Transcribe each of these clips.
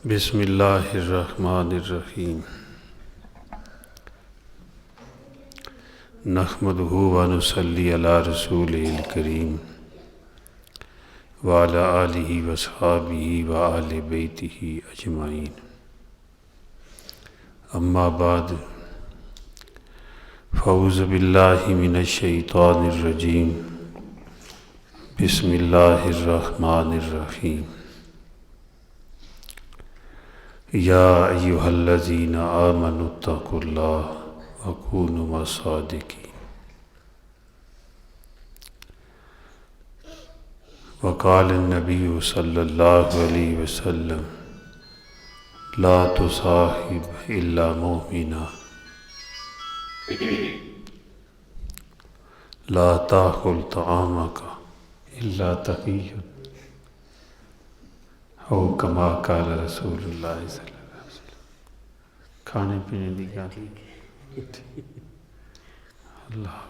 بسم اللہ الرحمن الرحیم نحمدہ ونصلی علی رسولہ الکریم وعلی آلہ وصحابہ وآل بیتہ اجمعین اما بعد فاعوذ باللہ من الشیطان الرجیم بسم اللہ الرحمن الرحیم یا ایہا الذین آمنوا اتقوا اللہ وکونوا مع الصادقین وقال النبی صلی اللہ علیہ وسلم لا تصاحب الا مؤمنا لا تأکل طعامک الا تقی او کما قال رسول اللہ صلی اللہ علیہ وسلم۔ کھانے پینے کی گل اللہ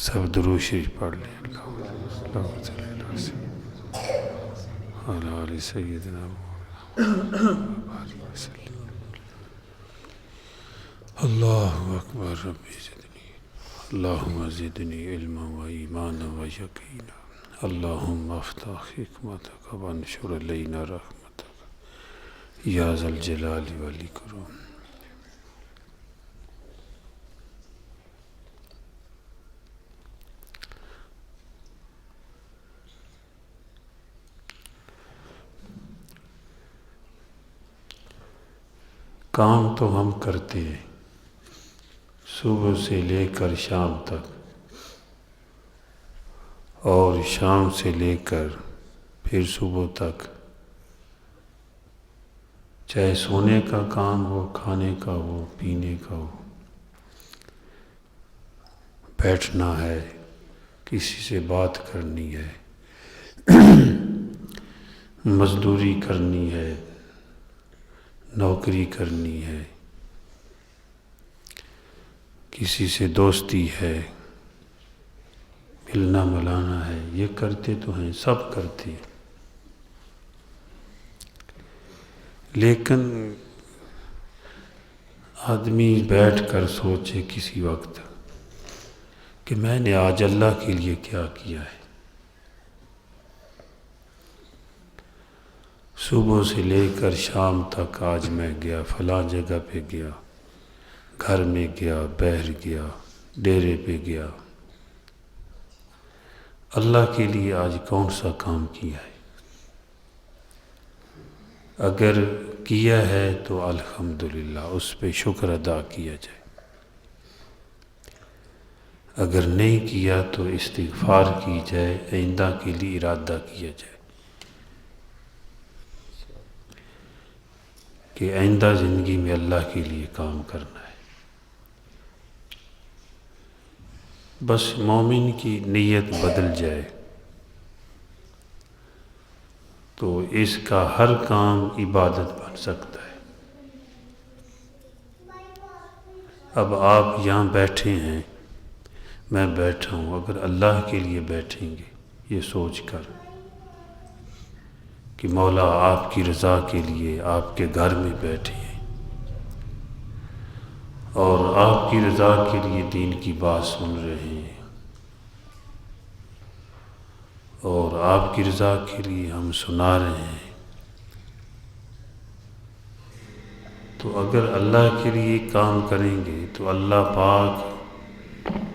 سب درود شریف پڑھ لیں۔ اللہ صلی اللہ علیہ وسلم علی آل سیدنا اللہ اکبر رب زدنی اللہم زدنی علما و ایمانا و یقینا اللہم افتح حکمتک وانشر علینا رحمتک یا ذا الجلال والاکرام۔ کام تو ہم کرتے ہیں صبح سے لے کر شام تک، اور شام سے لے کر پھر صبح تک، چاہے سونے کا کام ہو، کھانے کا ہو، پینے کا ہو، بیٹھنا ہے، کسی سے بات کرنی ہے، مزدوری کرنی ہے، نوکری کرنی ہے، کسی سے دوستی ہے، ملنا ملانا ہے، یہ کرتے تو ہیں، سب کرتے ہیں، لیکن آدمی بیٹھ کر سوچے کسی وقت کہ میں نے آج اللہ کے لیے کیا کیا ہے۔ صبح سے لے کر شام تک آج میں گیا، فلاں جگہ پہ گیا، گھر میں گیا، باہر گیا، ڈیرے پہ گیا، اللہ کے لیے آج کون سا کام کیا ہے؟ اگر کیا ہے تو الحمدللہ اس پہ شکر ادا کیا جائے، اگر نہیں کیا تو استغفار کی جائے، آئندہ کے لیے ارادہ کیا جائے کہ آئندہ زندگی میں اللہ کے لیے کام کرنا ہے۔ بس مومن کی نیت بدل جائے تو اس کا ہر کام عبادت بن سکتا ہے۔ اب آپ یہاں بیٹھے ہیں، میں بیٹھا ہوں، اگر اللہ کے لیے بیٹھیں گے یہ سوچ کر کہ مولا آپ کی رضا کے لیے آپ کے گھر میں بیٹھے ہیں اور آپ کی رضا کے لیے دین کی بات سن رہے ہیں، اور آپ کی رضا کے لیے ہم سنا رہے ہیں، تو اگر اللہ کے لیے کام کریں گے تو اللہ پاک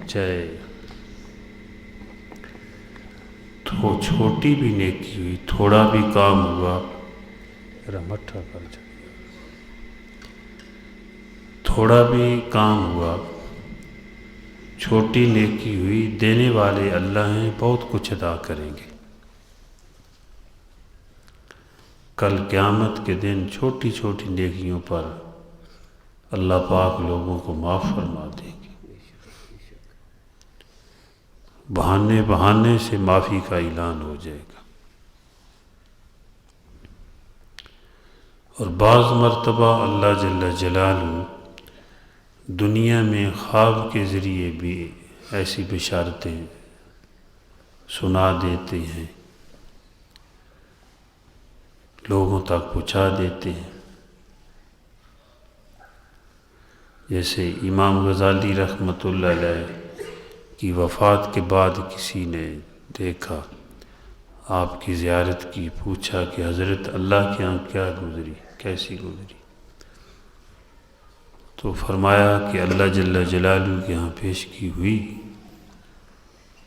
چاہے تو چھوٹی بھی نیکی ہوئی، تھوڑا بھی کام ہوا، رمٹھا کر جائے، تھوڑا بھی کام ہوا، چھوٹی نیکی ہوئی، دینے والے اللہ ہیں، بہت کچھ عطا کریں گے۔ کل قیامت کے دن چھوٹی چھوٹی نیکیوں پر اللہ پاک لوگوں کو معاف فرما دیں گے، بہانے بہانے سے معافی کا اعلان ہو جائے گا۔ اور بعض مرتبہ اللہ جل جلالہ دنیا میں خواب کے ذریعے بھی ایسی بشارتیں سنا دیتے ہیں لوگوں تک پہنچا دیتے ہیں۔ جیسے امام غزالی رحمۃ اللہ علیہ کی وفات کے بعد کسی نے دیکھا، آپ کی زیارت کی، پوچھا کہ حضرت اللہ کے یہاں کیا گزری، کیسی گزری؟ تو فرمایا کہ اللہ جل جلالہ کے یہاں پیشگی ہوئی۔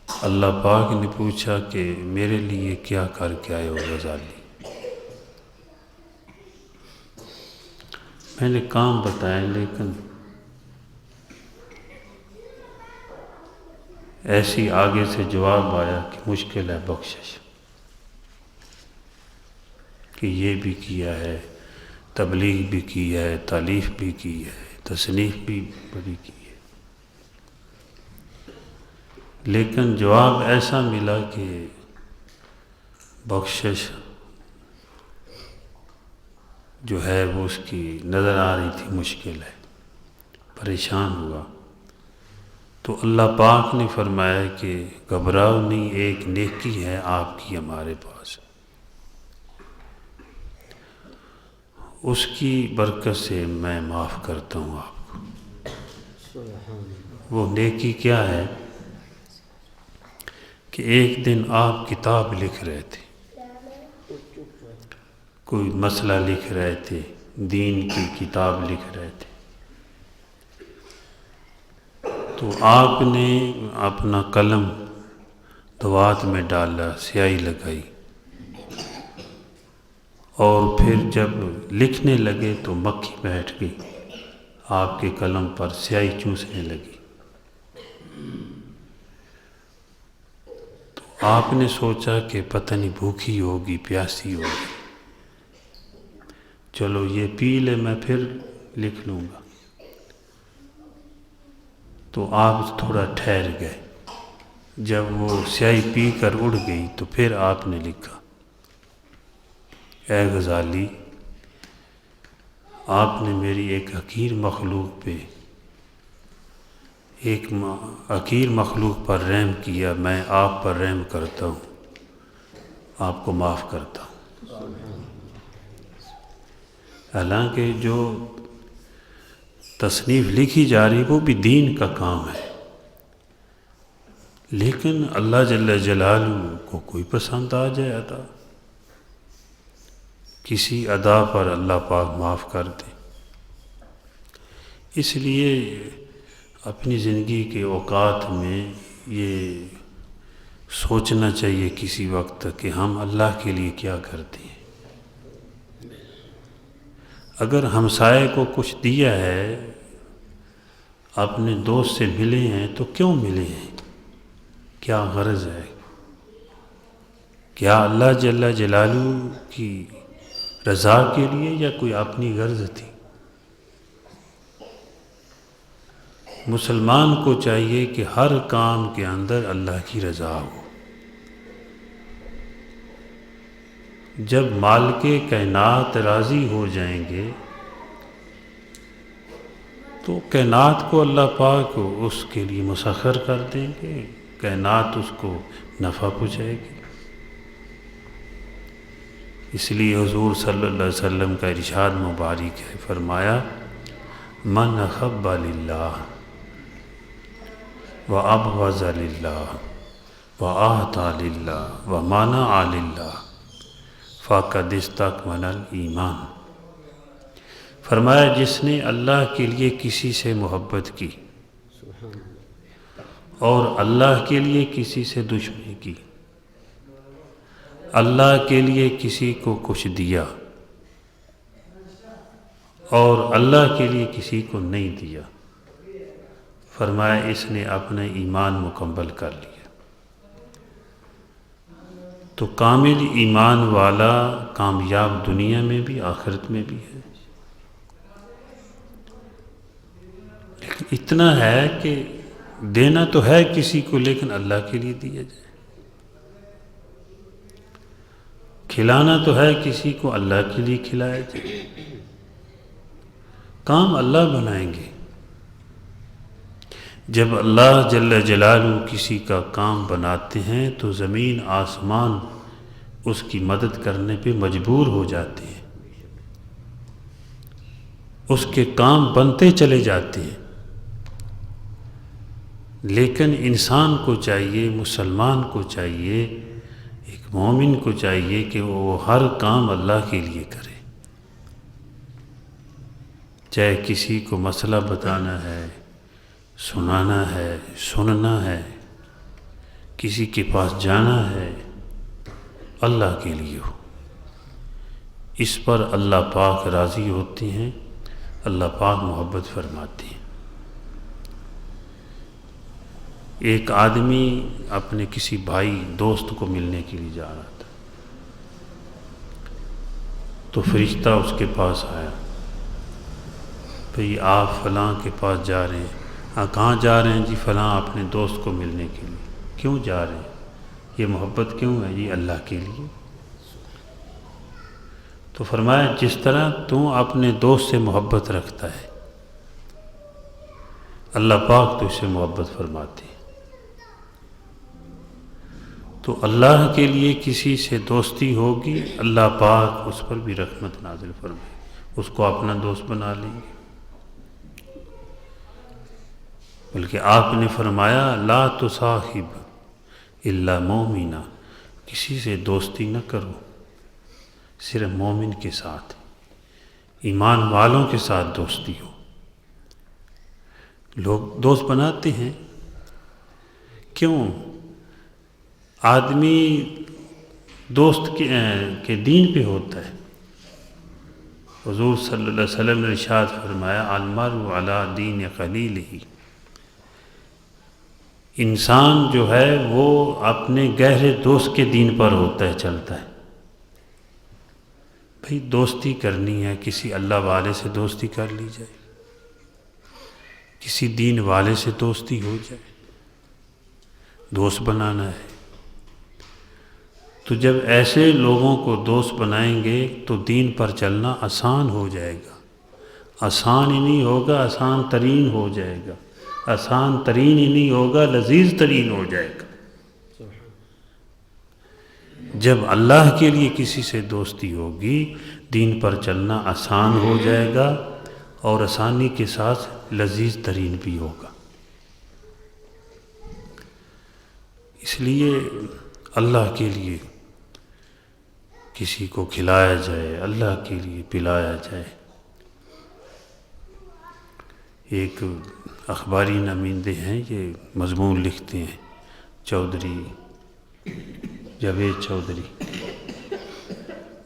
اللہ پاک نے پوچھا کہ میرے لیے کیا کر کے آئے ہو غزالی؟ میں نے کام بتایا، لیکن ایسی آگے سے جواب آیا کہ مشکل ہے بخشش، کہ یہ بھی کیا ہے، تبلیغ بھی کی ہے، تالیف بھی کی ہے، تصنیف بھی بڑی کی ہے، لیکن جواب ایسا ملا کہ بخشش جو ہے وہ اس کی نظر آ رہی تھی مشکل ہے، پریشان ہوا۔ تو اللہ پاک نے فرمایا کہ گھبراؤ نہیں، ایک نیکی ہے آپ کی ہمارے پاس، اس کی برکت سے میں معاف کرتا ہوں آپ کو۔ وہ نیکی کیا ہے کہ ایک دن آپ کتاب لکھ رہے تھے، کوئی مسئلہ لکھ رہے تھے، دین کی کتاب لکھ رہے تھے، تو آپ نے اپنا قلم دوات میں ڈالا، سیاہی لگائی، اور پھر جب لکھنے لگے تو مکھی بیٹھ گئی، آپ کے قلم پر سیاہی چوسنے لگی۔ تو آپ نے سوچا کہ پتہ نہیں بھوکی ہوگی، پیاسی ہوگی، چلو یہ پی لے، میں پھر لکھ لوں گا۔ تو آپ تھوڑا ٹھہر گئے، جب وہ سیاہی پی کر اڑ گئی تو پھر آپ نے لکھا، اے غزالی، آپ نے میری ایک حقیر مخلوق پہ، ایک حقیر مخلوق پر رحم کیا، میں آپ پر رحم کرتا ہوں، آپ کو معاف کرتا ہوں۔ حالانکہ جو تصنیف لکھی جا رہی وہ بھی دین کا کام ہے، لیکن اللہ جل جلالہ کو کوئی پسند آ جائے ادا، کسی ادا پر اللہ پاک معاف کر دے۔ اس لیے اپنی زندگی کے اوقات میں یہ سوچنا چاہیے کسی وقت کہ ہم اللہ کے لیے کیا کرتے ہیں۔ اگر ہمسائے کو کچھ دیا ہے، اپنے دوست سے ملے ہیں، تو کیوں ملے ہیں؟ کیا غرض ہے؟ کیا اللہ جل جلالہ کی رضا کے لیے یا کوئی اپنی غرض تھی؟ مسلمان کو چاہیے کہ ہر کام کے اندر اللہ کی رضا ہو۔ جب مالک کائنات راضی ہو جائیں گے تو کائنات کو اللہ پاک اس کے لیے مسخر کر دیں گے، کائنات اس کو نفع پہنچائے گی۔ اس لیے حضور صلی اللہ علیہ وسلم کا ارشاد مبارک ہے، فرمایا من احب للہ وابغض للہ واعطى للہ ومنع للہ فقد استکمل الایمان۔ فرمایا جس نے اللہ کے لیے کسی سے محبت کی اور اللہ کے لیے کسی سے دشمنی کی، اللہ کے لیے کسی کو کچھ دیا اور اللہ کے لیے کسی کو نہیں دیا، فرمایا اس نے اپنا ایمان مکمل کر لیا۔ تو کامل ایمان والا کامیاب دنیا میں بھی آخرت میں بھی ہے۔ لیکن اتنا ہے کہ دینا تو ہے کسی کو، لیکن اللہ کے لیے دیا جائے، کھلانا تو ہے کسی کو، اللہ کے لیے کھلایا جائے۔ کام اللہ بنائیں گے۔ جب اللہ جل جلالہ کسی کا کام بناتے ہیں تو زمین آسمان اس کی مدد کرنے پہ مجبور ہو جاتے ہیں، اس کے کام بنتے چلے جاتے ہیں۔ لیکن انسان کو چاہیے، مسلمان کو چاہیے، ایک مومن کو چاہیے کہ وہ ہر کام اللہ کے لیے کرے۔ چاہے کسی کو مسئلہ بتانا ہے، سنانا ہے، سننا ہے، کسی کے پاس جانا ہے، اللہ کے لیے ہو۔ اس پر اللہ پاک راضی ہوتے ہیں، اللہ پاک محبت فرماتے ہیں۔ ایک آدمی اپنے کسی بھائی دوست کو ملنے کے لیے جا رہا تھا، تو فرشتہ اس کے پاس آیا، بھئی آپ فلاں کے پاس جا رہے ہیں؟ ہاں کہاں جا رہے ہیں جی؟ فلاں اپنے دوست کو ملنے کے لیے۔ کیوں جا رہے ہیں؟ یہ محبت کیوں ہے جی؟ اللہ کے لیے۔ تو فرمایا جس طرح تو اپنے دوست سے محبت رکھتا ہے، اللہ پاک تو اس سے محبت فرماتے ہیں۔ تو اللہ کے لیے کسی سے دوستی ہوگی، اللہ پاک اس پر بھی رحمت نازل فرمائے، اس کو اپنا دوست بنا لیں گے۔ بلکہ آپ نے فرمایا لا تصاحب الا مومنا، کسی سے دوستی نہ کرو صرف مومن کے ساتھ، ایمان والوں کے ساتھ دوستی ہو۔ لوگ دوست بناتے ہیں، کیوں؟ آدمی دوست کے دین پہ ہوتا ہے۔ حضور صلی اللہ علیہ وسلم نے ارشاد فرمایا المرء علی دین خلیلہ، انسان جو ہے وہ اپنے گہرے دوست کے دین پر ہوتا ہے، چلتا ہے۔ بھئی دوستی کرنی ہے، کسی اللہ والے سے دوستی کر لی جائے، کسی دین والے سے دوستی ہو جائے، دوست بنانا ہے۔ تو جب ایسے لوگوں کو دوست بنائیں گے تو دین پر چلنا آسان ہو جائے گا۔ آسان ہی نہیں ہوگا، آسان ترین ہو جائے گا۔ آسان ترین ہی نہیں ہوگا، لذیذ ترین ہو جائے گا۔ جب اللہ کے لیے کسی سے دوستی ہوگی، دین پر چلنا آسان ہو جائے گا اور آسانی کے ساتھ لذیذ ترین بھی ہوگا۔ اس لیے اللہ کے لیے کسی کو کھلایا جائے، اللہ کے لیے پلایا جائے۔ ایک اخباری نمائندے ہیں، یہ مضمون لکھتے ہیں، چودھری جاوید چودھری۔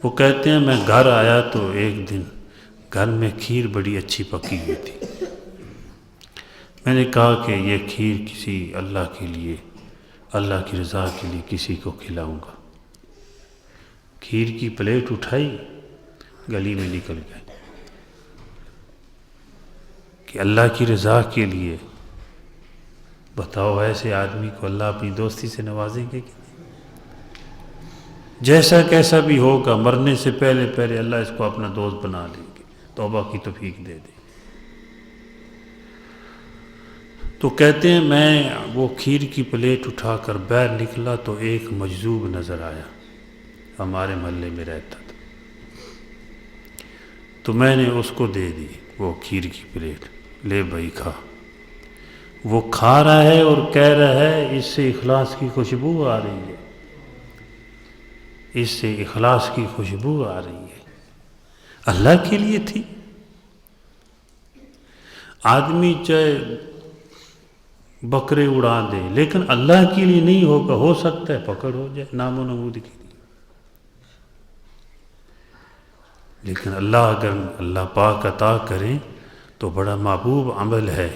وہ کہتے ہیں میں گھر آیا تو ایک دن گھر میں کھیر بڑی اچھی پکی ہوئی تھی۔ میں نے کہا کہ یہ کھیر کسی اللہ کے لیے، اللہ کی رضا کے لیے کسی کو کھلاؤں گا۔ کھیر کی پلیٹ اٹھائی، گلی میں نکل گئے کہ اللہ کی رضا کے لیے۔ بتاؤ ایسے آدمی کو اللہ اپنی دوستی سے نوازیں گے کہ نہیں؟ جیسا کیسا بھی ہوگا، مرنے سے پہلے پہلے اللہ اس کو اپنا دوست بنا لیں گے، توبہ کی توفیق دے دیں۔ تو کہتے ہیں میں وہ کھیر کی پلیٹ اٹھا کر باہر نکلا تو ایک مجذوب نظر آیا، ہمارے محلے میں رہتا تھا۔ تو میں نے اس کو دے دی وہ کھیر کی پلیٹ، لے بھائی کھا۔ وہ کھا رہا ہے اور کہہ رہا ہے اس سے اخلاص کی خوشبو آ رہی ہے، اس سے اخلاص کی خوشبو آ رہی ہے۔ اللہ کے لیے تھی۔ آدمی چاہے بکرے اڑا دے لیکن اللہ کے لیے نہیں ہوگا، ہو سکتا ہے پکڑ ہو جائے نام و نمود کے لیے، لیکن اللہ پاک عطا کریں تو بڑا محبوب عمل ہے،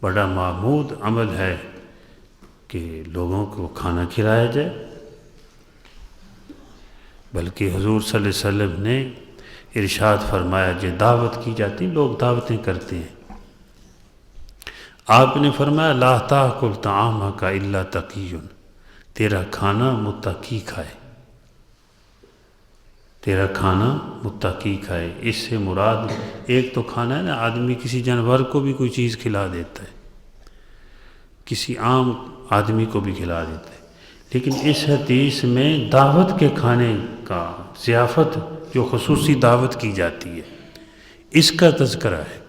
بڑا محمود عمل ہے کہ لوگوں کو کھانا کھلایا جائے۔ بلکہ حضور صلی اللہ علیہ وسلم نے ارشاد فرمایا جو دعوت کی جاتی، لوگ دعوتیں کرتے ہیں، آپ نے فرمایا لا تاکل طعامک الا تقی، تیرا کھانا متقی کھائے، تیرا کھانا متقی کھائے۔ اس سے مراد ایک تو کھانا ہے نا، آدمی کسی جانور کو بھی کوئی چیز کھلا دیتا ہے، کسی عام آدمی کو بھی کھلا دیتا ہے، لیکن اس حدیث میں دعوت کے کھانے کا، ضیافت جو خصوصی دعوت کی جاتی ہے، اس کا تذکرہ ہے۔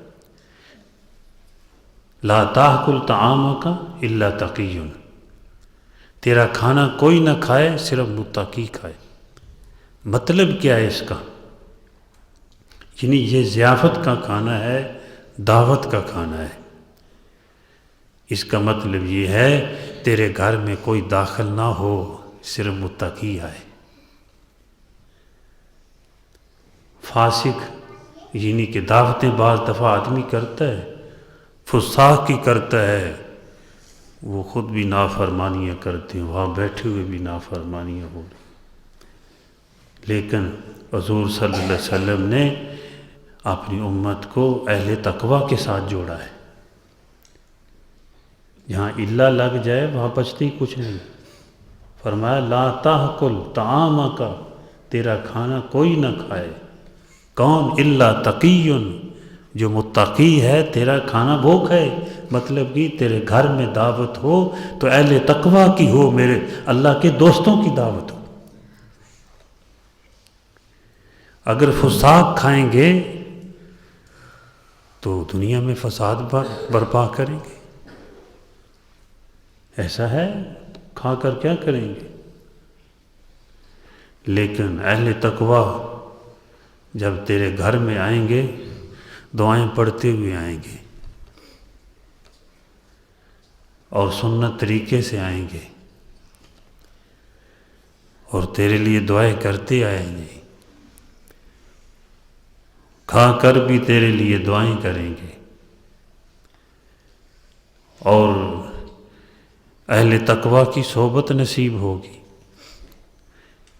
لا تاکل طعامک الا تقی، تیرا کھانا کوئی نہ کھائے صرف متقی کھائے۔ مطلب کیا ہے اس کا؟ یعنی یہ ضیافت کا کھانا ہے، دعوت کا کھانا ہے۔ اس کا مطلب یہ ہے تیرے گھر میں کوئی داخل نہ ہو، صرف متقی آئے۔ فاسق یعنی کہ دعوتیں بعض دفعہ آدمی کرتا ہے، فساق کی کرتا ہے، وہ خود بھی نافرمانیاں کرتے ہیں، وہاں بیٹھے ہوئے بھی نافرمانیاں ہو رہی۔ لیکن حضور صلی اللہ علیہ وسلم نے اپنی امت کو اہل تقوی کے ساتھ جوڑا ہے۔ جہاں اللہ لگ جائے وہاں بچتی کچھ نہیں۔ فرمایا لا تاکل طعامک، تیرا کھانا کوئی نہ کھائے۔ کون؟ الا تقی، جو متقی ہے تیرا کھانا وہ کھائے۔ مطلب کہ تیرے گھر میں دعوت ہو تو اہل تقوی کی ہو، میرے اللہ کے دوستوں کی دعوت ہو۔ اگر فساق کھائیں گے تو دنیا میں فساد برپا کریں گے۔ ایسا ہے، کھا کر کیا کریں گے؟ لیکن اہل تقوی جب تیرے گھر میں آئیں گے دعائیں پڑھتے ہوئے آئیں گے اور سنت طریقے سے آئیں گے اور تیرے لیے دعائیں کرتے آئیں گے، کھا کر بھی تیرے لیے دعائیں کریں گے، اور اہل تقوی کی صحبت نصیب ہوگی۔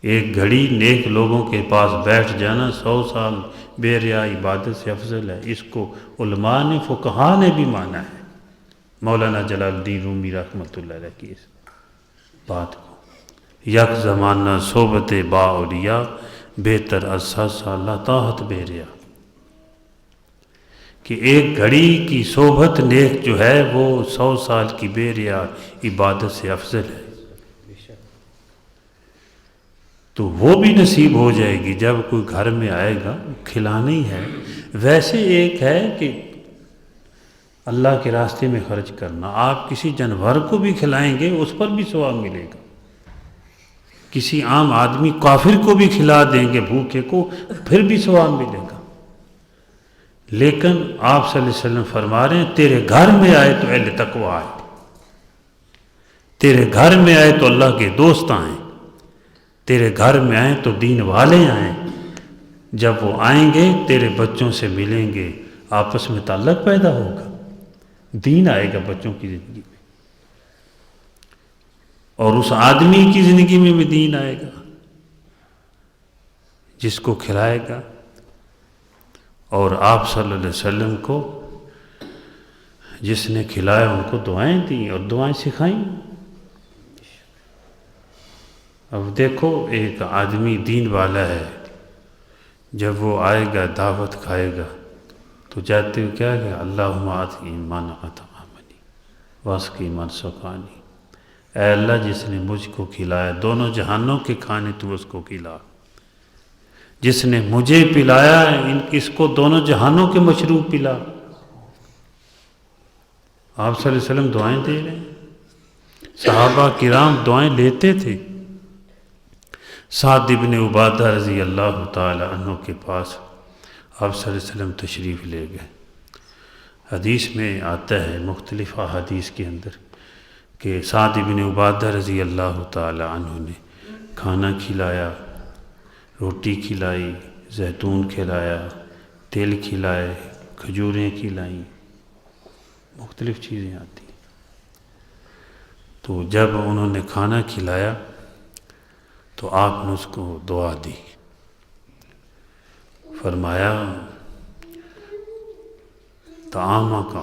ایک گھڑی نیک لوگوں کے پاس بیٹھ جانا 100 سال بے ریا عبادت سے افضل ہے۔ اس کو علماء نے، فقہاء نے بھی مانا ہے۔ مولانا جلال الدین رومی رحمۃ اللہ علیہ کی اس بات کو، یک زمانہ صحبت با اولیاء، بہتر از 100 سال طاعت بے ریا، کہ ایک گھڑی کی صحبت نیک جو ہے وہ 100 سال کی بے ریا عبادت سے افضل ہے۔ تو وہ بھی نصیب ہو جائے گی جب کوئی گھر میں آئے گا، کھلانا ہی ہے۔ ویسے ایک ہے کہ اللہ کے راستے میں خرچ کرنا، آپ کسی جانور کو بھی کھلائیں گے اس پر بھی ثواب ملے گا۔ کسی عام آدمی کافر کو بھی کھلا دیں گے بھوکے کو، پھر بھی ثواب ملے گا۔ لیکن آپ صلی اللہ علیہ وسلم فرما رہے ہیں تیرے گھر میں آئے تو اہل تقوی آئے، تیرے گھر میں آئے تو اللہ کے دوست آئیں، تیرے گھر میں آئیں تو دین والے آئیں۔ جب وہ آئیں گے تیرے بچوں سے ملیں گے، آپس میں تعلق پیدا ہوگا، دین آئے گا بچوں کی زندگی میں، اور اس آدمی کی زندگی میں بھی دین آئے گا جس کو کھلائے گا۔ اور آپ صلی اللہ علیہ وسلم کو جس نے کھلایا ان کو دعائیں دیں اور دعائیں سکھائیں۔ اب دیکھو ایک آدمی دین والا ہے، جب وہ آئے گا دعوت کھائے گا تو جاتے ہوئے کیا گیا، اللہم آت ایمان اطعمنی واسقی من سقانی، اے اللہ جس نے مجھ کو کھلایا دونوں جہانوں کے کھانے تو اس کو کھلا، جس نے مجھے پلایا اس کو دونوں جہانوں کے مشروب پلا۔ آپ صلی اللہ علیہ وسلم دعائیں دے رہے ہیں، صحابہ کرام دعائیں لیتے تھے۔ سعد بن عبادہ رضی اللہ تعالی عنہ کے پاس آپ صلی اللہ علیہ وسلم تشریف لے گئے۔ حدیث میں آتا ہے مختلف احادیث کے اندر کہ سعد بن عبادہ رضی اللہ تعالی عنہ نے کھانا کھلایا، روٹی کھلائی، زیتون کھلایا، تیل کھلائے، کھجوریں کھلائیں، مختلف چیزیں آتی ہیں۔ تو جب انہوں نے کھانا کھلایا تو آپ نے اس کو دعا دی، فرمایا طعامک،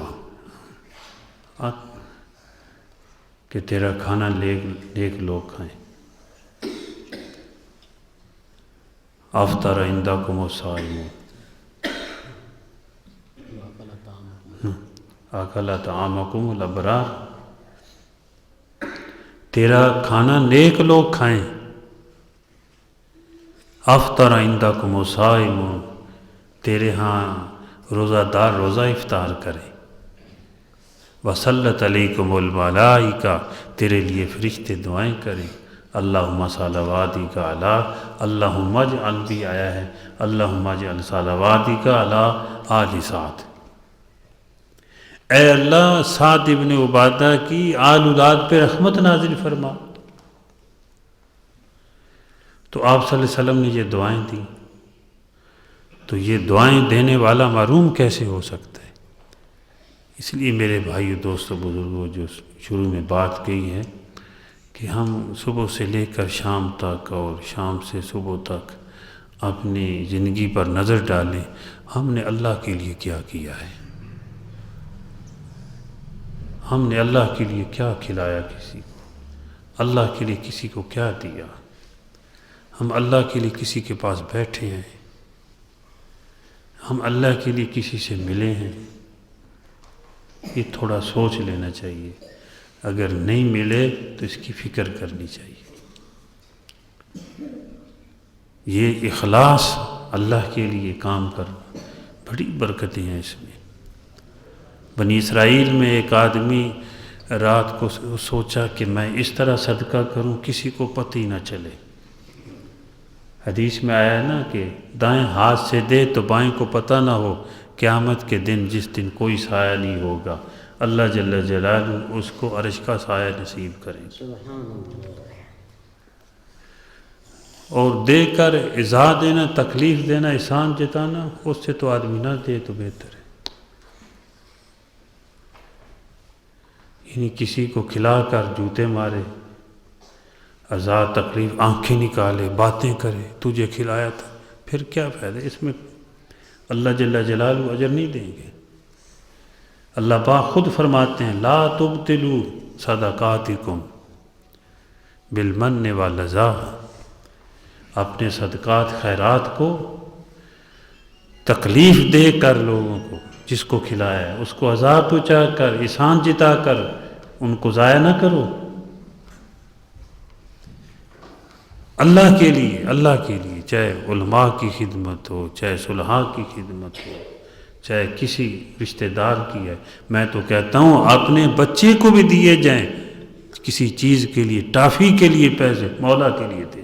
کہ تیرا کھانا نیک لوگ کھائیں، افطر عندکم الصائمون، اکل طعامکم الابرار، تیرا کھانا نیک لوگ کھائیں. افطر عندکم الصائم، تیرے ہاں روزہ دار روزہ افطار کرے. وصلت علیکم الملائکہ، تیرے لیے فرشتے دعائیں کریں. اللہم صلواتک علی، اللہم اجعل بھی آیا ہے اللہم اجعل صلواتک علی آل سعد. اے اللہ سعد ابن عبادہ کی آل اولاد پہ رحمت نازل فرما. تو آپ صلی اللہ علیہ وسلم نے یہ دعائیں دیں. تو یہ دعائیں دینے والا محروم کیسے ہو سکتا ہے؟ اس لیے میرے بھائیو دوستو بزرگوں، جو شروع میں بات کہی ہے کہ ہم صبح سے لے کر شام تک اور شام سے صبح تک اپنی زندگی پر نظر ڈالیں. ہم نے اللہ کے لیے کیا کیا ہے؟ ہم نے اللہ کے لیے کیا کھلایا کسی کو؟ اللہ کے لیے کسی کو کیا دیا؟ ہم اللہ کے لیے کسی کے پاس بیٹھے ہیں؟ ہم اللہ کے لیے کسی سے ملے ہیں؟ یہ تھوڑا سوچ لینا چاہیے. اگر نہیں ملے تو اس کی فکر کرنی چاہیے. یہ اخلاص اللہ کے لیے کام کرنا، بڑی برکتیں ہیں اس میں. بنی اسرائیل میں ایک آدمی رات کو سوچا کہ میں اس طرح صدقہ کروں کسی کو پتہ ہی نہ چلے. حدیث میں آیا ہے نا کہ دائیں ہاتھ سے دے تو بائیں کو پتہ نہ ہو. قیامت کے دن جس دن کوئی سایہ نہیں ہوگا، اللہ جل جلالہ اس کو عرش کا سایہ نصیب کریں. اور دے کر ایذا دینا، تکلیف دینا، احسان جتانا، اس سے تو آدمی نہ دے تو بہتر ہے. یعنی کسی کو کھلا کر جوتے مارے، ایذا تکلیف، آنکھیں نکالے، باتیں کرے، تجھے کھلایا تھا، پھر کیا فائدہ اس میں؟ اللہ جل جلالہ اجر نہیں دیں گے. اللہ پاک خود فرماتے ہیں لا تبطلوا صدقاتکم بالمن والذی، اپنے صدقات خیرات کو تکلیف دے کر لوگوں کو، جس کو کھلایا ہے اس کو عذاب پہنچا کر، احسان جتا کر ان کو ضائع نہ کرو. اللہ کے لیے، اللہ کے لیے، چاہے علماء کی خدمت ہو، چاہے صلحاء کی خدمت ہو، چاہے کسی رشتہ دار کی ہے. میں تو کہتا ہوں اپنے بچے کو بھی دیے جائیں کسی چیز کے لیے، ٹافی کے لیے پیسے مولا کے لیے دے،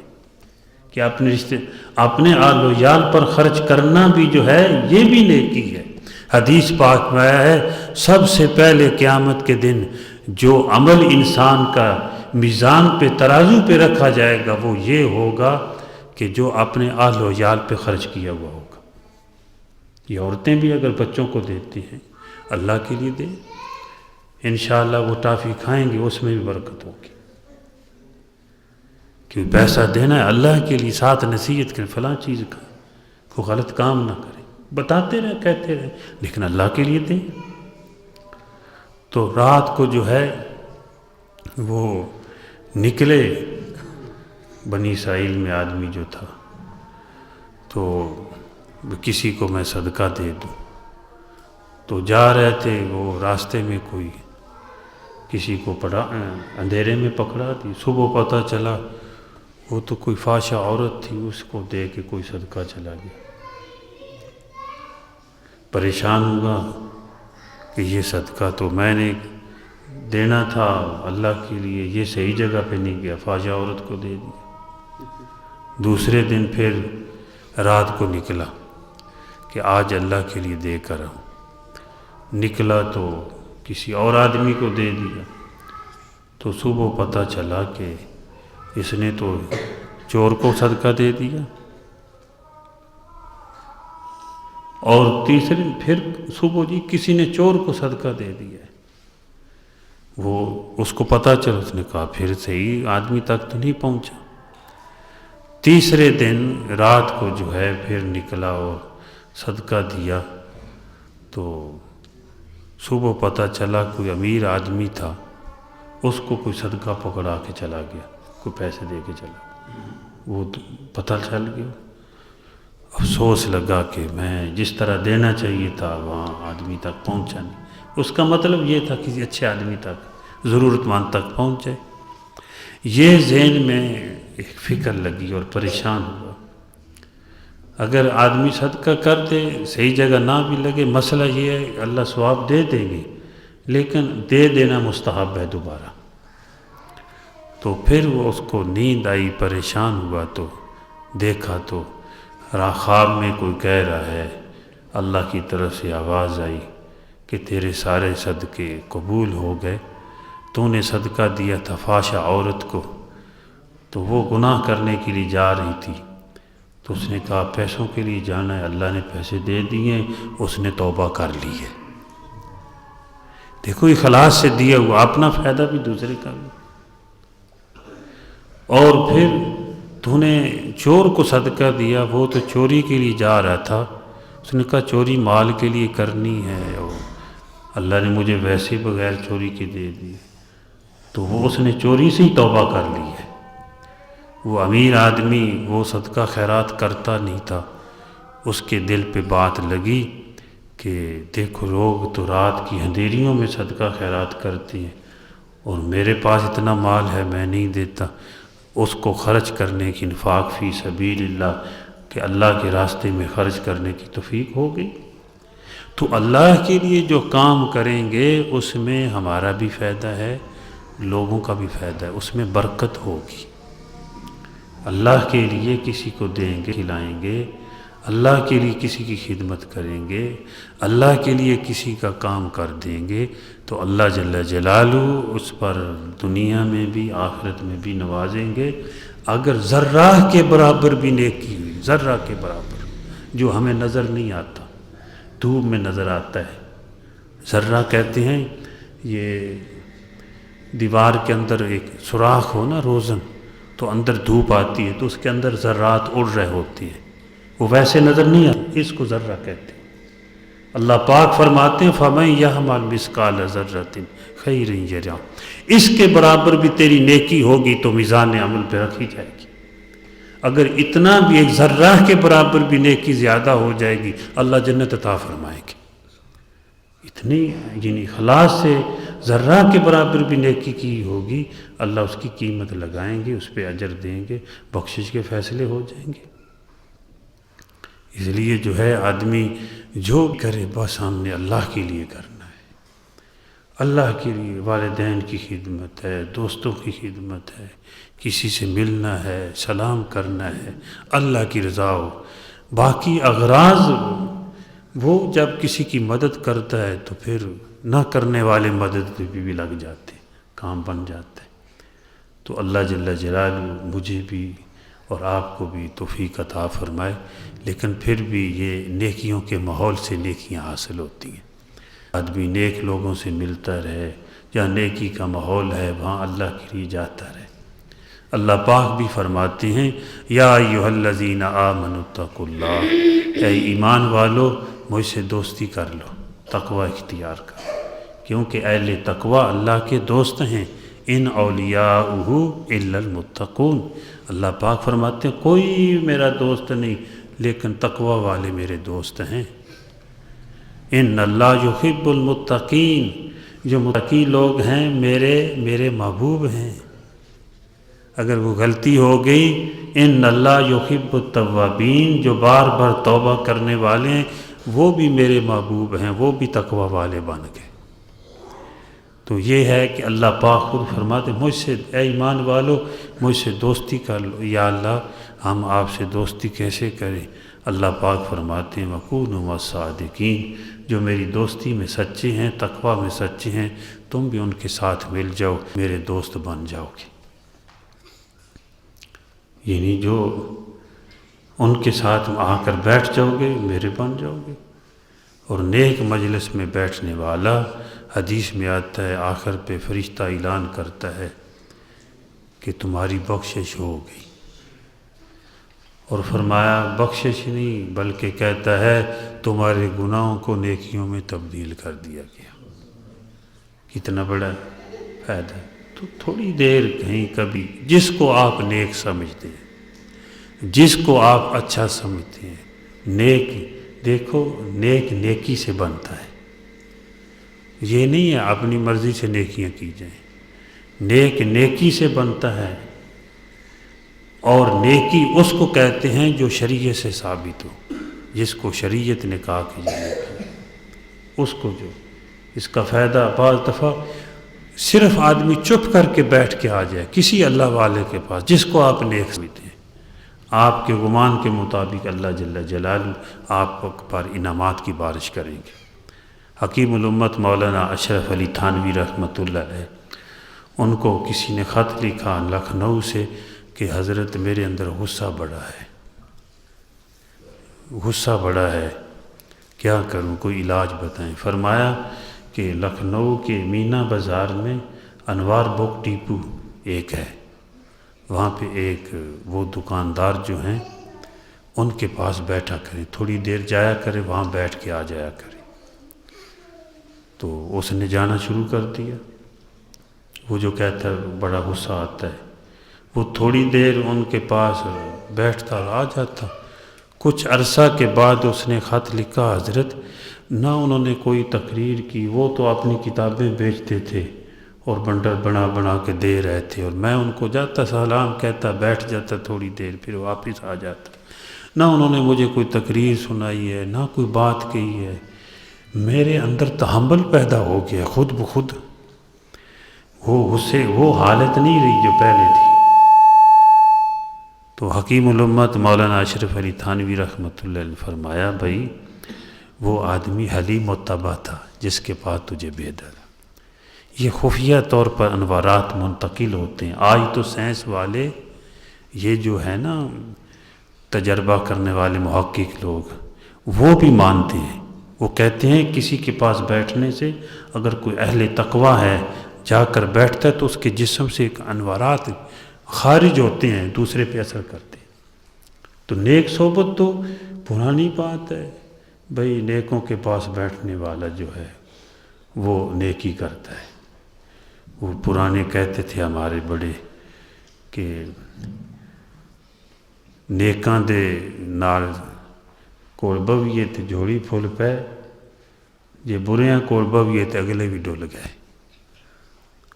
کہ اپنے آل و یال پر خرچ کرنا بھی جو ہے یہ بھی نیکی ہے. حدیث پاک میں آیا ہے سب سے پہلے قیامت کے دن جو عمل انسان کا میزان پہ ترازو پہ رکھا جائے گا وہ یہ ہوگا کہ جو اپنے آل و یال پہ خرچ کیا ہوا ہوگا. یہ عورتیں بھی اگر بچوں کو دیتی ہیں اللہ کے لیے دیں، انشاءاللہ وہ ٹافی کھائیں گے، اس میں بھی برکت ہوگی. کیونکہ پیسہ دینا ہے اللہ کے لیے، ساتھ نصیحت کریں فلاں چیز کا کوئی غلط کام نہ کریں، بتاتے رہے، کہتے رہے، لیکن اللہ کے لیے دیں. تو رات کو جو ہے وہ نکلے بنی اسرائیل میں آدمی جو تھا، تو کسی کو میں صدقہ دے دوں. تو جا رہے تھے، وہ راستے میں کوئی کسی کو اندھیرے میں پکڑا دی. صبح پتہ چلا وہ تو کوئی فحشہ عورت تھی، اس کو دے کے کوئی صدقہ چلا گیا. پریشان ہوا کہ یہ صدقہ تو میں نے دینا تھا اللہ کے لیے، یہ صحیح جگہ پہ نہیں گیا، فحشہ عورت کو دے دیا. دوسرے دن پھر رات کو نکلا کہ آج اللہ کے لیے دے کر آؤں. نکلا تو کسی اور آدمی کو دے دیا. تو صبح پتہ چلا کہ اس نے تو چور کو صدقہ دے دیا. اور تیسرے پھر صبح جی کسی نے چور کو صدقہ دے دیا. وہ اس کو پتہ چلا، اس نے کہا پھر صحیح آدمی تک تو نہیں پہنچا. تیسرے دن رات کو جو ہے پھر نکلا اور صدقہ دیا. تو صبح پتہ چلا کوئی امیر آدمی تھا، اس کو کوئی صدقہ پکڑا کے چلا گیا، کوئی پیسے دے کے چلا گیا. وہ پتہ چل گیا، افسوس لگا کہ میں جس طرح دینا چاہیے تھا وہاں آدمی تک پہنچا نہیں. اس کا مطلب یہ تھا کسی اچھے آدمی تک، ضرورت مند تک پہنچ جائے. یہ ذہن میں ایک فکر لگی اور پریشان ہوا۔ اگر آدمی صدقہ کر دے، صحیح جگہ نہ بھی لگے، مسئلہ یہ ہے اللہ ثواب دے دیں گے، لیکن دے دینا مستحب ہے دوبارہ۔ تو پھر وہ اس کو نیند آئی، پریشان ہوا، تو دیکھا تو خواب میں کوئی کہہ رہا ہے، اللہ کی طرف سے آواز آئی کہ تیرے سارے صدقے قبول ہو گئے، تو نے صدقہ دیا تھا فحشہ عورت کو، تو وہ گناہ کرنے کے لیے جا رہی تھی، تو اس نے کہا پیسوں کے لیے جانا ہے، اللہ نے پیسے دے دیے، اس نے توبہ کر لی ہے۔ دیکھو اخلاص سے دیا ہوا، اپنا فائدہ بھی دوسرے کا بھی۔ اور پھر تو نے چور کو صدقہ دیا، وہ تو چوری کے لیے جا رہا تھا، اس نے کہا چوری مال کے لیے کرنی ہے، اور اللہ نے مجھے ویسے بغیر چوری کے دے دی، تو وہ اس نے چوری سے ہی توبہ کر لی ہے۔ وہ امیر آدمی وہ صدقہ خیرات کرتا نہیں تھا، اس کے دل پہ بات لگی کہ دیکھو لوگ تو رات کی اندھیریوں میں صدقہ خیرات کرتے ہیں، اور میرے پاس اتنا مال ہے میں نہیں دیتا، اس کو خرچ کرنے کی، انفاق فی سبیل اللہ، کہ اللہ کے راستے میں خرچ کرنے کی توفیق ہو گئی۔ تو اللہ کے لیے جو کام کریں گے اس میں ہمارا بھی فائدہ ہے، لوگوں کا بھی فائدہ ہے، اس میں برکت ہوگی۔ اللہ کے لیے کسی کو دیں گے، کھلائیں گے، اللہ کے لیے کسی کی خدمت کریں گے، اللہ کے لیے کسی کا کام کر دیں گے، تو اللہ جل جلالہ اس پر دنیا میں بھی آخرت میں بھی نوازیں گے۔ اگر ذرہ کے برابر بھی نیکی ہوئی، ذرہ کے برابر، جو ہمیں نظر نہیں آتا، دھوپ میں نظر آتا ہے، ذرہ کہتے ہیں، یہ دیوار کے اندر ایک سوراخ ہو نا روزن، تو اندر دھوپ آتی ہے تو اس کے اندر ذرات اڑ رہے ہوتی ہیں، وہ ویسے نظر نہیں آتے، اس کو ذرہ کہتے ہیں۔ اللہ پاک فرماتے ہیں فَمَن يَعْمَلْ مِثْقَالَ ذَرَّةٍ خَيْرًا يَرَهُ، اس کے برابر بھی تیری نیکی ہوگی تو میزان عمل پہ رکھی جائے گی۔ اگر اتنا بھی ایک ذرہ کے برابر بھی نیکی زیادہ ہو جائے گی، اللہ جنت عطا فرمائے گی۔ اتنی یعنی اخلاص سے ذرہ کے برابر بھی نیکی کی ہوگی، اللہ اس کی قیمت لگائیں گے، اس پہ اجر دیں گے، بخشش کے فیصلے ہو جائیں گے۔ اس لیے جو ہے آدمی جو کرے بس ہم نے اللہ کے لیے کرنا ہے، اللہ کے لیے، والدین کی خدمت ہے، دوستوں کی خدمت ہے، کسی سے ملنا ہے، سلام کرنا ہے، اللہ کی رضا ہو۔ باقی اغراض وہ جب کسی کی مدد کرتا ہے تو پھر نہ کرنے والے مدد پہ بھی لگ جاتے ہیں، کام بن جاتا ہے۔ تو اللہ جل جلالہ مجھے بھی اور آپ کو بھی توفیق عطا فرمائے، لیکن پھر بھی یہ نیکیوں کے ماحول سے نیکیاں حاصل ہوتی ہیں۔ آدمی نیک لوگوں سے ملتا رہے، جہاں نیکی کا ماحول ہے وہاں اللہ کے لیے جاتا رہے۔ اللہ پاک بھی فرماتے ہیں یا ایھا الذین آمنوا اتقوا اللہ، اے ایمان والو مجھ سے دوستی کر لو، تقوی اختیار کرو، کیونکہ اہل تقوی اللہ کے دوست ہیں۔ ان اولیاءہ الا المتقون، اللہ پاک فرماتے ہیں کوئی میرا دوست نہیں لیکن تقوی والے میرے دوست ہیں۔ ان اللہ یحب المتقین، جو متقی لوگ ہیں میرے محبوب ہیں۔ اگر وہ غلطی ہو گئی، ان اللہ یحب التوابین، جو بار بار توبہ کرنے والے ہیں وہ بھی میرے محبوب ہیں، وہ بھی تقوی والے بن گئے۔ تو یہ ہے کہ اللہ پاک خود فرماتے مجھ سے، اے ایمان والو مجھ سے دوستی کر لو۔ یا اللہ ہم آپ سے دوستی کیسے کریں؟ اللہ پاک فرماتے ہیں وَكُونُوا مَعَ الصَّادِقِينَ، جو میری دوستی میں سچے ہیں، تقوی میں سچے ہیں، تم بھی ان کے ساتھ مل جاؤ، میرے دوست بن جاؤ گے۔ یعنی جو ان کے ساتھ آ کر بیٹھ جاؤ گے میرے بن جاؤ گے۔ اور نیک مجلس میں بیٹھنے والا، حدیث میں آتا ہے آخر پہ فرشتہ اعلان کرتا ہے کہ تمہاری بخشش ہو گئی، اور فرمایا بخشش نہیں بلکہ کہتا ہے تمہارے گناہوں کو نیکیوں میں تبدیل کر دیا گیا۔ کتنا بڑا فائدہ ہے۔ تو تھوڑی دیر کہیں کبھی جس کو آپ نیک سمجھتے ہیں، جس کو آپ اچھا سمجھتے ہیں، نیک دیکھو، نیک نیکی سے بنتا ہے۔ یہ نہیں ہے اپنی مرضی سے نیکیاں کی جائیں، نیک نیکی سے بنتا ہے، اور نیکی اس کو کہتے ہیں جو شریعت سے ثابت ہو، جس کو شریعت نے کہا کہ یہ نیکی ہے، اس کو جو اس کا فائدہ بعض دفعہ صرف آدمی چپ کر کے بیٹھ کے آ جائے کسی اللہ والے کے پاس جس کو آپ نیک سمجھتے ہیں، آپ کے گمان کے مطابق اللہ جل جلالہ آپ پر انعامات کی بارش کریں گے۔ حکیم الامت مولانا اشرف علی تھانوی رحمۃ اللہ علیہ، ان کو کسی نے خط لکھا لکھنؤ سے کہ حضرت میرے اندر غصہ بڑا ہے، کیا کروں، کوئی علاج بتائیں۔ فرمایا کہ لکھنؤ کے مینا بازار میں انوار بک ڈیپو ایک ہے، وہاں پہ ایک وہ دکاندار جو ہیں ان کے پاس بیٹھا کریں، تھوڑی دیر جایا کرے، وہاں بیٹھ کے آ جایا کرے۔ تو اس نے جانا شروع کر دیا۔ وہ جو کہتا ہے بڑا غصہ آتا ہے، وہ تھوڑی دیر ان کے پاس بیٹھتا اور آ جاتا۔ کچھ عرصہ کے بعد اس نے خط لکھا، حضرت نہ انہوں نے کوئی تقریر کی، وہ تو اپنی کتابیں بیچتے تھے اور بنڈل بنا کے دے رہے تھے، اور میں ان کو جاتا سلام کہتا، بیٹھ جاتا تھوڑی دیر، پھر واپس آ جاتا۔ نہ انہوں نے مجھے کوئی تقریر سنائی ہے، نہ کوئی بات کہی ہے۔ میرے اندر تحمل پیدا ہو گیا خود بخود، وہ حالت نہیں رہی جو پہلے تھی۔ تو حکیم الامت مولانا اشرف علی تھانوی رحمۃ اللہ علیہ نے فرمایا، بھائی وہ آدمی حلیم متبع تھا جس کے پاس تجھے بےدر۔ یہ خفیہ طور پر انوارات منتقل ہوتے ہیں۔ آج تو سائنس والے یہ جو ہے نا تجربہ کرنے والے محقق لوگ، وہ بھی مانتے ہیں، وہ کہتے ہیں کسی کے پاس بیٹھنے سے اگر کوئی اہل تقویٰ ہے جا کر بیٹھتا ہے تو اس کے جسم سے ایک انوارات خارج ہوتے ہیں، دوسرے پہ اثر کرتے ہیں۔ تو نیک صحبت تو پرانی بات ہے، بھائی نیکوں کے پاس بیٹھنے والا جو ہے وہ نیکی کرتا ہے۔ وہ پرانے کہتے تھے ہمارے بڑے کہ نیکاں دے نال کول بویے تے جوڑی پھل پے، جے بریاں کول بویے تے اگلے بھی ڈل گئے۔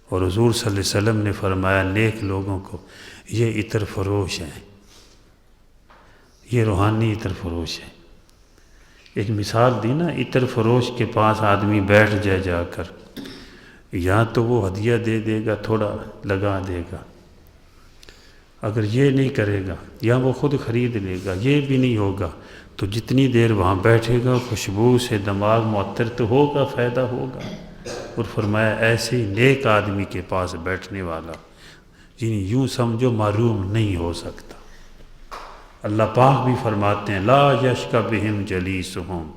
اور حضور صلی اللہ علیہ وسلم نے فرمایا نیک لوگوں کو یہ عطر فروش ہیں، یہ روحانی عطر فروش ہیں۔ ایک مثال دی نا، عطر فروش کے پاس آدمی بیٹھ جائے جا کر، یا تو وہ ہدیہ دے دے گا، تھوڑا لگا دے گا، اگر یہ نہیں کرے گا یا وہ خود خرید لے گا، یہ بھی نہیں ہوگا تو جتنی دیر وہاں بیٹھے گا خوشبو سے دماغ معطر تو ہوگا، فائدہ ہوگا۔ اور فرمایا ایسے ہی نیک آدمی کے پاس بیٹھنے والا یعنی یوں سمجھو معروم نہیں ہو سکتا۔ اللہ پاک بھی فرماتے ہیں لا یشک بہم جلیسہم،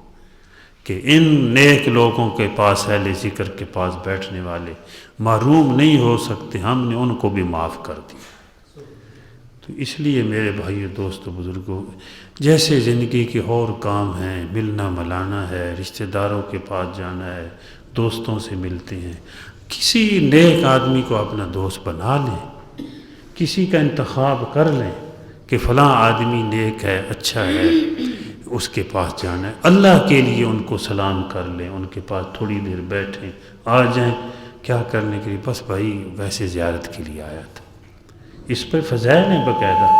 کہ ان نیک لوگوں کے پاس اہل ذکر کے پاس بیٹھنے والے معروم نہیں ہو سکتے، ہم نے ان کو بھی معاف کر دیا۔ تو اس لیے میرے بھائیو دوستو بزرگوں، جیسے زندگی کے اور کام ہیں، ملنا ملانا ہے، رشتہ داروں کے پاس جانا ہے، دوستوں سے ملتے ہیں، کسی نیک آدمی کو اپنا دوست بنا لیں، کسی کا انتخاب کر لیں کہ فلاں آدمی نیک ہے، اچھا ہے، اس کے پاس جانا ہے، اللہ کے لیے ان کو سلام کر لیں، ان کے پاس تھوڑی دیر بیٹھیں، آ جائیں، کیا کرنے کے لیے؟ بس بھائی ویسے زیارت کے لیے آیا تھا۔ اس پر فضائل ہیں باقاعدہ۔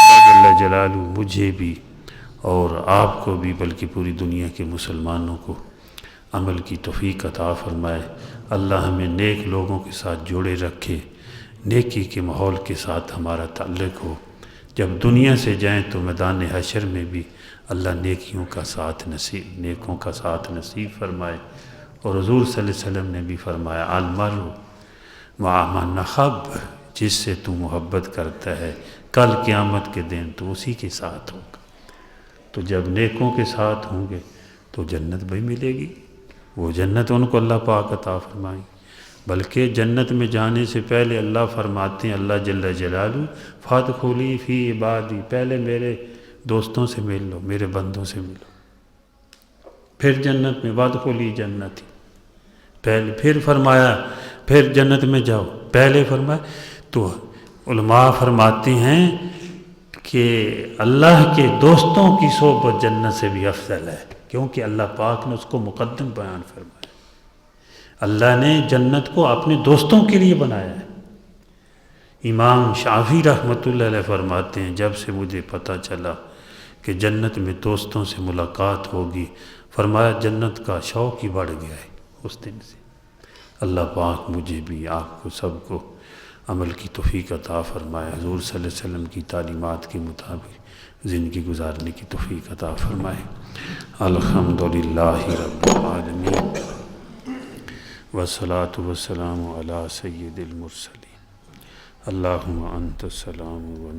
اللہ جل جلالہ مجھے بھی اور آپ کو بھی بلکہ پوری دنیا کے مسلمانوں کو عمل کی توفیق عطا فرمائے۔ اللہ ہمیں نیک لوگوں کے ساتھ جوڑے رکھے، نیکی کے ماحول کے ساتھ ہمارا تعلق ہو، جب دنیا سے جائیں تو میدان حشر میں بھی اللہ نیکیوں کا ساتھ نصیب، نیکوں کا ساتھ نصیب فرمائے۔ اور حضور صلی اللہ علیہ وسلم نے بھی فرمایا المرء مع من احب، جس سے تو محبت کرتا ہے کل قیامت کے دن تو اسی کے ساتھ ہوگا۔ تو جب نیکوں کے ساتھ ہوں گے تو جنت بھی ملے گی، وہ جنت ان کو اللہ پاک عطا فرمائیں۔ بلکہ جنت میں جانے سے پہلے اللہ فرماتے ہیں، اللہ جل جلالہ فادخلی فی عبادی، پہلے میرے دوستوں سے مل لو، میرے بندوں سے ملو، پھر جنت میں وادخلی جنتی، پہلے پھر فرمایا پھر جنت میں جاؤ، پہلے فرمایا۔ تو علماء فرماتے ہیں کہ اللہ کے دوستوں کی صحبت جنت سے بھی افضل ہے، کیونکہ اللہ پاک نے اس کو مقدم بیان فرمایا۔ اللہ نے جنت کو اپنے دوستوں کے لیے بنایا ہے۔ امام شافعی رحمۃ اللہ علیہ فرماتے ہیں جب سے مجھے پتہ چلا کہ جنت میں دوستوں سے ملاقات ہوگی، فرمایا جنت کا شوق ہی بڑھ گیا ہے اس دن سے۔ اللہ پاک مجھے بھی آپ کو سب کو عمل کی توفیق عطا فرمائے، حضور صلی اللہ علیہ وسلم کی تعلیمات کے مطابق زندگی گزارنے کی توفیق عطا فرمائے۔ الحمدللہ رب العالمین والصلاة والسلام علی سید المرسلین۔ اللہم انت السلام و